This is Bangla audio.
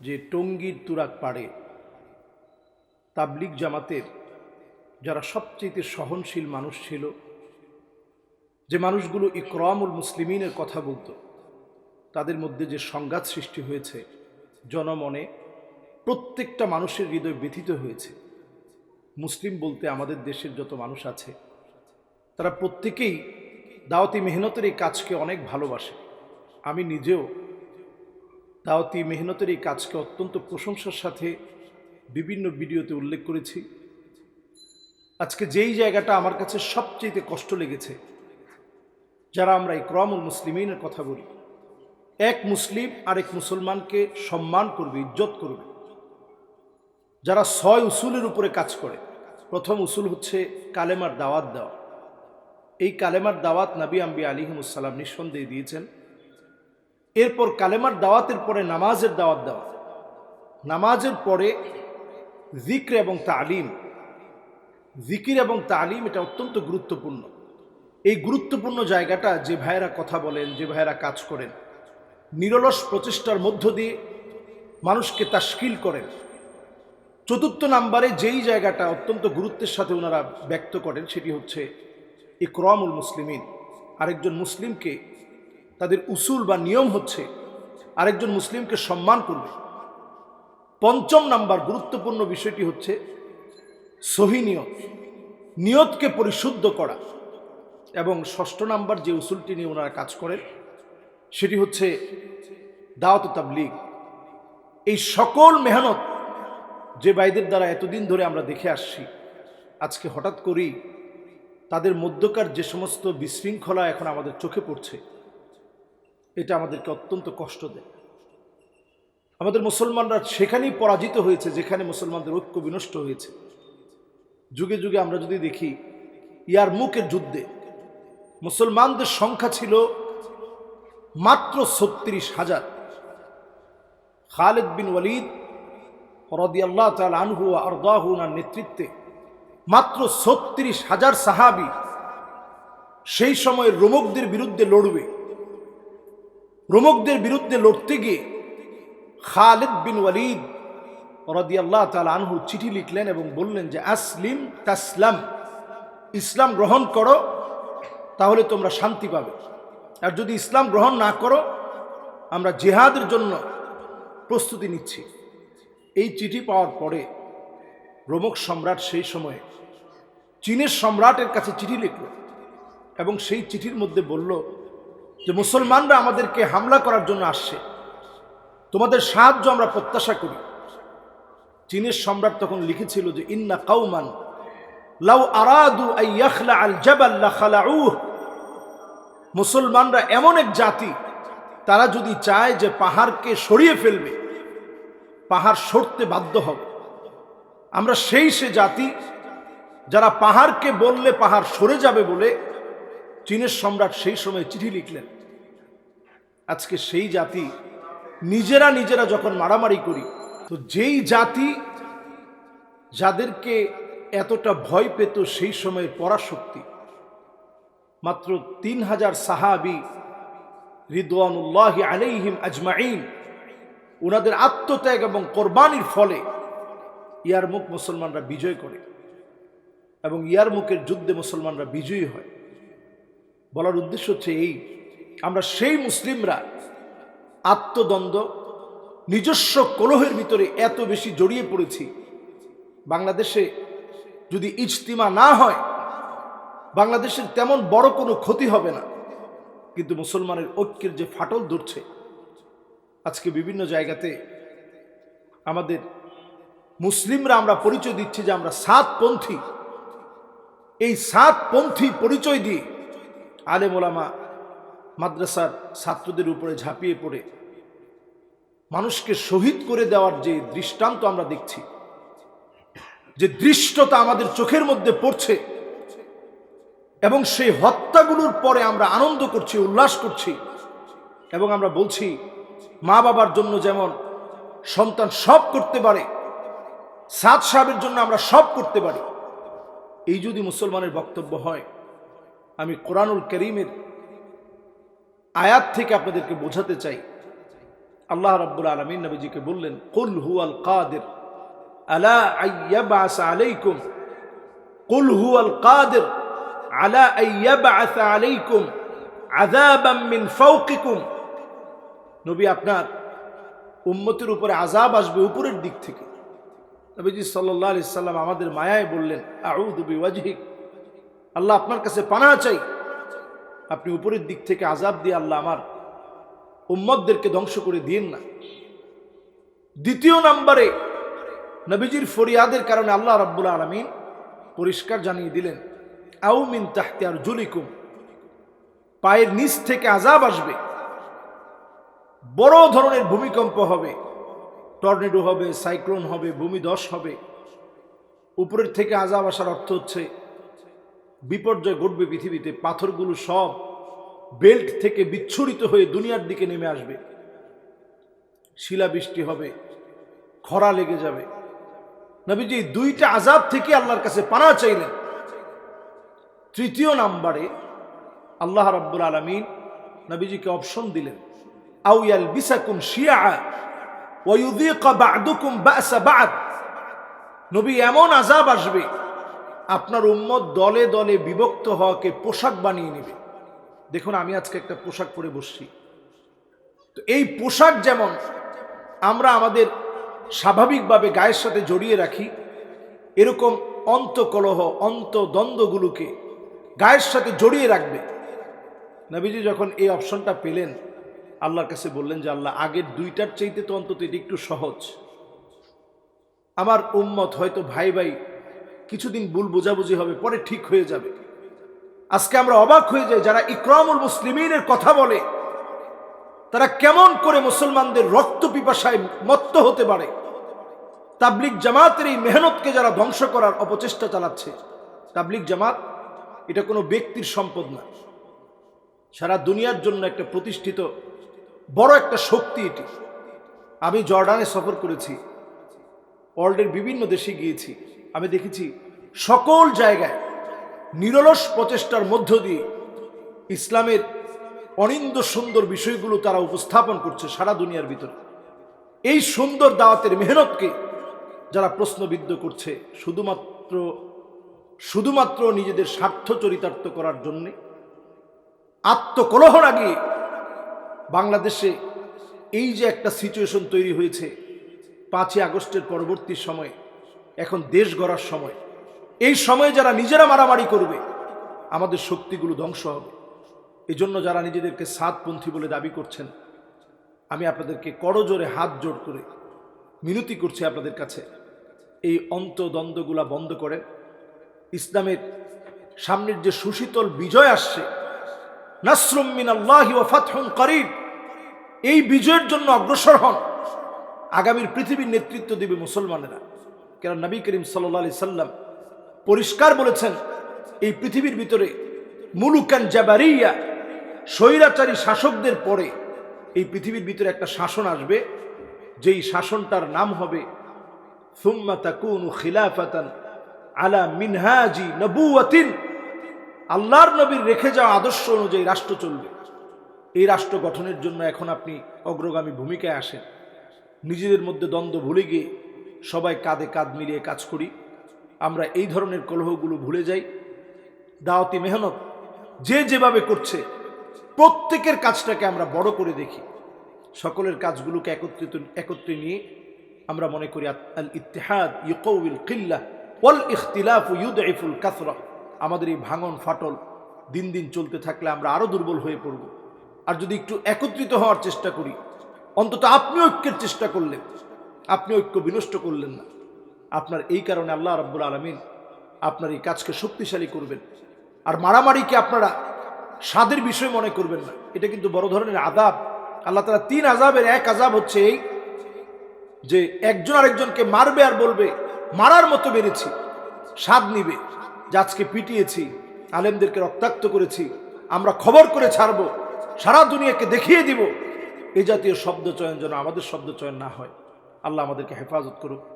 যে টঙ্গীর তুরাগ পাড়ে তাবলিগ জামাতের যারা সবচেয়ে সহনশীল মানুষ ছিল, যে মানুষগুলো ইকরামুল মুসলিমিনের কথা বলতো, তাদের মধ্যে যে সংঘাত সৃষ্টি হয়েছে, জনমনে প্রত্যেকটা মানুষের হৃদয় ব্যথিত হয়েছে। মুসলিম বলতে আমাদের দেশের যত মানুষ আছে তারা প্রত্যেকেই দাওয়াতি মেহনতের এই কাজকে অনেক ভালোবাসে। আমি নিজেও দাওয়াতি মেহনতের এই কাজকে অত্যন্ত প্রশংসার সাথে বিভিন্ন ভিডিওতে উল্লেখ করেছি। আজকে যেই জায়গাটা আমার কাছে সবচেয়ে কষ্ট লেগেছে, যারা আমরা ইকরামুল মুসলিমিনের কথা বলি, এক মুসলিম আরেক মুসলমানকে সম্মান করবে, ইজ্জত করবে, যারা 6 উসুলের উপরে কাজ করে। প্রথম উসুল হচ্ছে কালেমার দাওয়াত দেওয়া। এই কালেমার দাওয়াত নবী আম্বিয়া আলাইহিমুসসালাম নিঃসন্দেহে দিয়েছেন। এরপর কালেমার দাওয়াতের পরে নামাজের দাওয়াত দেওয়া, নামাজের পরে জিক্র এবং তালিম। জিকির এবং তালিম এটা অত্যন্ত গুরুত্বপূর্ণ। এই গুরুত্বপূর্ণ জায়গাটা যে ভাইয়েরা কথা বলেন, যে ভাইয়েরা কাজ করেন, নিরলস প্রচেষ্টার মধ্য দিয়ে মানুষকে তাশকিল করেন। চতুর্থ নাম্বারে যেই জায়গাটা অত্যন্ত গুরুত্বের সাথে ওনারা ব্যক্ত করেন, সেটি হচ্ছে ইকরামুল মুসলিমিন। আরেকজন মুসলিমকে, তাদের উসুল বা নিয়ম হচ্ছে আরেকজন মুসলিমকে সম্মান করবে। পঞ্চম নাম্বার গুরুত্বপূর্ণ বিষয়টি হচ্ছে সহি নিয়ত, নিয়তকে পরিশুদ্ধ করা। এবং ষষ্ঠ নাম্বার যে উসুলটি নিয়ে ওনারা কাজ করেন সেটি হচ্ছে দাওয়াত তাবলীগ। এই সকল মেহনত যে ভাইদের দ্বারা এতদিন ধরে আমরা দেখে আসছি, আজকে হঠাৎ করেই তাদের মধ্যকার যে সমস্ত বিশৃঙ্খলা এখন আমাদের চোখে পড়ছে, এটা আমাদেরকে অত্যন্ত কষ্ট দেয়। আমাদের মুসলমানরা সেখানেই পরাজিত হয়েছে যেখানে মুসলমানদের ঐক্য বিনষ্ট হয়েছে। যুগে যুগে আমরা যদি দেখি, ইয়ারমুকের যুদ্ধে মুসলমানদের সংখ্যা ছিল মাত্র 36,000। খালিদ বিন ওয়ালিদ রাদিয়াল্লাহু তাআলা আনহু ওয়া আরদাহু এর নেতৃত্বে মাত্র 36,000 সাহাবী সেই সময় রোমকদের বিরুদ্ধে লড়বে। রোমকদের বিরুদ্ধে লড়তে গিয়ে খালিদ বিন ওয়ালিদ রাদিয়াল্লাহু তাআলা আনহু চিঠি লিখলেন এবং বললেন যে আসলিম তাসলাম, ইসলাম গ্রহণ করো তাহলে তোমরা শান্তি পাবে, আর যদি ইসলাম গ্রহণ না করো আমরা জিহাদের জন্য প্রস্তুতি নিচ্ছি। এই চিঠি পাওয়ার পরে রোমক সম্রাট সেই সময়ে চীনের সম্রাটের কাছে চিঠি লিখল এবং সেই চিঠির মধ্যে বলল যে মুসলমানরা আমাদেরকে হামলা করার জন্য আসছে, তোমাদের সাহায্য আমরা প্রত্যাশা করি। চীনের সম্রাট তখন লিখেছিল যে ইন্না কাউমান লাউ আরাদু আন ইয়াখলা আল জাবাল লাখালাউহ, মুসলমানরা এমন এক জাতি, তারা যদি চায় যে পাহাড়কে সরিয়ে ফেলবে, পাহাড় সরতে বাধ্য হবে। আমরা সে জাতি যারা পাহাড়কে বললে পাহাড় সরে যাবে বলে চীনের সম্রাট সেই সময় চিঠি লিখলেন। আজকে সেই জাতি নিজেরা যখন মারামারি করি, তো যেই জাতি যাদেরকে এতটা ভয় পেত সেই সময়ের পরাশক্তি, মাত্র 3,000 সাহাবী রিদওয়ানুল্লাহি আলাইহিম আজমাইন, ওনাদের আত্মত্যাগ এবং কোরবানির ফলে ইয়ারমুক মুসলমানরা বিজয় করে এবং ইয়ারমুকের যুদ্ধে মুসলমানরা বিজয়ী হয়। বলার উদ্দেশ্য হচ্ছে এই, আমরা সেই মুসলিমরা আত্মদ্বন্দ্ব, নিজস্ব কলহের ভিতরে এত বেশি জড়িয়ে পড়েছি। বাংলাদেশে যদি ইজতিমা না হয়, বাংলাদেশের তেমন বড় কোনো ক্ষতি হবে না, কিন্তু মুসলমানের ঐক্যের যে ফাটল ধরছে, আজকে বিভিন্ন জায়গাতে আমাদের মুসলিমরা আমরা পরিচয় দিচ্ছি যে আমরা সাতপন্থী। এই সাতপন্থী পরিচয় দিয়ে আলেম ওলামা মাদ্রাসার ছাত্রদের উপরে ঝাঁপিয়ে পড়ে মানুষকে শহীদ করে দেওয়ার যে দৃষ্টান্ত আমরা দেখছি, যে দৃষ্টতা আমাদের চোখের মধ্যে পড়ছে, এবং সেই হত্যাগুলোর পরে আমরা আনন্দ করছি, উল্লাস করছি, এবং আমরা বলছি মা বাবার জন্য যেমন সন্তান সব করতে পারে, সাদ সাহেবের জন্য আমরা সব করতে পারি। এই যদি মুসলমানের বক্তব্য হয়, আমি কোরআনুল কারীমের আয়াত থেকে আপনাদেরকে বোঝাতে চাই। আল্লাহ রাব্বুল আলামিন নবীজিকে বললেন, কুল হুয়াল কাদির আলা আইয়াবআস আলাইকুম, কুল হুয়াল কাদির আলা আইয়াবআস আলাইকুম আযাবাম মিন ফাওকিকুম। নবী, আপনার উম্মতের উপরে আযাব আসবে উপরের দিক থেকে। নবীজি সাল্লাল্লাহু আলাইহি সাল্লাম আমাদের মায়ায় বললেন, আউযু বিওয়াজহিক, আল্লাহ আপনার কাছে পানাহ চাই, আপনি উপরের দিক থেকে আযাব দিয়ে আল্লাহ আমার উম্মতদেরকে ধ্বংস করে দিয়েন না। দ্বিতীয় নম্বরে নবীজির ফরিয়াদের কারণে আল্লাহ রাব্বুল আলামিন পরিষ্কার জানিয়ে দিলেন, আও মিন তাহতি আরজুলিকুম, পায়ের নিচ থেকে আযাব আসবে, বড় ধরনের ভূমিকম্প হবে, টর্নেডো হবে, সাইক্লোন হবে, ভূমিধস হবে। উপরের থেকে আযাব আসার অর্থ হচ্ছে বিপর্যয় ঘটবে পৃথিবীতে, পাথরগুলো সব বেল্ট থেকে বিচ্ছুরিত হয়ে দুনিয়ার দিকে নেমে আসবে, শিলাবৃষ্টি হবে, খরা লেগে যাবে। নবীজি দুইটা আযাব থেকে আল্লাহর কাছে পানাহ চাইলেন। তৃতীয় নম্বরে আল্লাহ রাব্বুল আলামিন নবীজিকে অপশন দিলেন, আও ইয়ালবিসাকুম শিয়া ওয়া ইউযীকা বা'দুকুম বা'সা বা'দ। নবী, এমন আযাব আসবে আপনার উম্মত দলে দলে বিভক্ত হওয়াকে পোশাক বানিয়ে নেবে। দেখুন, আমি আজকে একটা পোশাক পরে বসছি, তো এই পোশাক যেমন আমরা আমাদের স্বাভাবিকভাবে গায়ের সাথে জড়িয়ে রাখি, এরকম অন্তকলহ অন্তদ্বন্দ্বগুলোকে গায়ের সাথে জড়িয়ে রাখবে। নবীজি যখন এই অপশনটা পেলেন, আল্লাহর কাছে বললেন যে আল্লাহ, আগের দুইটার চাইতে তো অন্তত এটি একটু সহজ। আমার উম্মত হয়তো ভাই ভাই কিছুদিন ভুল বোঝাবুঝি হবে, পরে ঠিক হয়ে যাবে। আজকে আমরা অবাক হয়ে যাই, যারা ইকরামুল মুসলিমিনের কথা বলে তারা কেমন করে মুসলমানদের রক্ত পিপাসায় মত্ত হতে পারে। তাবলিগ জামাতের এই মেহনতকে যারা ধ্বংস করার অপচেষ্টা চালাচ্ছে। তাবলিগ জামাত এটা কোনো ব্যক্তির সম্পদ না, সারা দুনিয়ার জন্য একটা প্রতিষ্ঠিত বড় একটা শক্তি এটি। আমি জর্ডানে সফর করেছি, ওয়ার্ল্ডের বিভিন্ন দেশে গিয়েছি, আমি দেখেছি সকল জায়গায় নিরলস প্রচেষ্টার মধ্য দিয়ে ইসলামের অনিন্দ সুন্দর বিষয়গুলো তারা উপস্থাপন করছে সারা দুনিয়ার ভিতরে। এই সুন্দর দাওয়াতের মেহনতকে যারা প্রশ্নবিদ্ধ করছে শুধুমাত্র নিজেদের স্বার্থ চরিতার্থ করার জন্য, আত্মকলহ লাগিয়ে বাংলাদেশে এই যে একটা সিচুয়েশন তৈরি হয়েছে, 5ই আগস্টের পরবর্তী সময়, এখন দেশ গড়ার সময়, এই সময়ে যারা নিজেরা মারামারি করবে, আমাদের শক্তিগুলো ধ্বংস হবে। এজন্য যারা নিজেদেরকে সাতপন্থী বলে দাবি করছেন, আমি আপনাদেরকে করজোরে হাত জোড় করে মিনতি করছি আপনাদের কাছে, এই অন্তদ্বন্দ্বগুলা বন্ধ করেন। ইসলামের সামনের যে সুশীতল বিজয় আসছে, নাসরুম মিনাল্লাহি ওয়া ফাতহুন করিব, এই বিজয়ের জন্য অগ্রসর হন। আগামীর পৃথিবীর নেতৃত্ব দিবে মুসলমানেরা। কারণ নবী করিম সাল্লাল্লাহু আলাইহি সাল্লাম পরিষ্কার বলেছেন, এই পৃথিবীর ভিতরে মুলুকান জাবারিয়া, স্বৈরাচারী শাসকদের পরে এই পৃথিবীর ভিতরে একটা শাসন আসবে, যেই শাসনটার নাম হবে সুম্মা তাকুনু খিলাফাতান আলা মিনহাজি নবুওয়াতিন। আল্লাহর নবীর রেখে যাওয়া আদর্শ অনুযায়ী রাষ্ট্র চলবে। এই রাষ্ট্র গঠনের জন্য এখন আপনি অগ্রগামী ভূমিকায় আসেন। নিজেদের মধ্যে দ্বন্দ্ব ভুলে গিয়ে সবাই কাঁধে কাঁধ মিলিয়ে কাজ করি। আমরা এই ধরনের কলহগুলো ভুলে যাই। দাওয়াতি মেহনত যে যেভাবে করছে, প্রত্যেকের কাজটাকে আমরা বড় করে দেখি। সকলের কাজগুলোকে একত্রে নিয়ে আমরা মনে করি আল ইত্তিহাদ ইউকাউইল কিল্লাহ ওয়াল ইখতিলাফু ইউদঈফুল কাসরা। আমাদের এই ভাঙন ফাটল দিন দিন চলতে থাকলে আমরা আরো দুর্বল হয়ে পড়ব। আর যদি একটু একত্রিত হওয়ার চেষ্টা করি, অন্তত আপনি ঐক্যের চেষ্টা করলেন, আপনি ঐক্য বিনষ্ট করলেন না। আপনার এই কারণে আল্লাহ রাব্বুল আলামিন আপনার এই কাজকে শক্তিশালী করবেন। আর মারামারিকে আপনারা স্বাদের বিষয় মনে করবেন না, এটা কিন্তু বড় ধরনের আযাব। আল্লাহ তাআলা 3 আযাবের এক আযাব হচ্ছে এই যে একজন আরেকজনকে মারবে আর বলবে মারার মতো মেরেছি, স্বাদ নিবে যে আজকে পিটিয়েছি, আলেমদেরকে রক্তাক্ত করেছি, আমরা খবর করে ছাড়বো, সারা দুনিয়াকে দেখিয়ে দিব। এই জাতীয় শব্দ চয়ন যেন আমাদের শব্দ চয়ন না হয়। আল্লাহ আমাদেরকে হেফাজত করুক।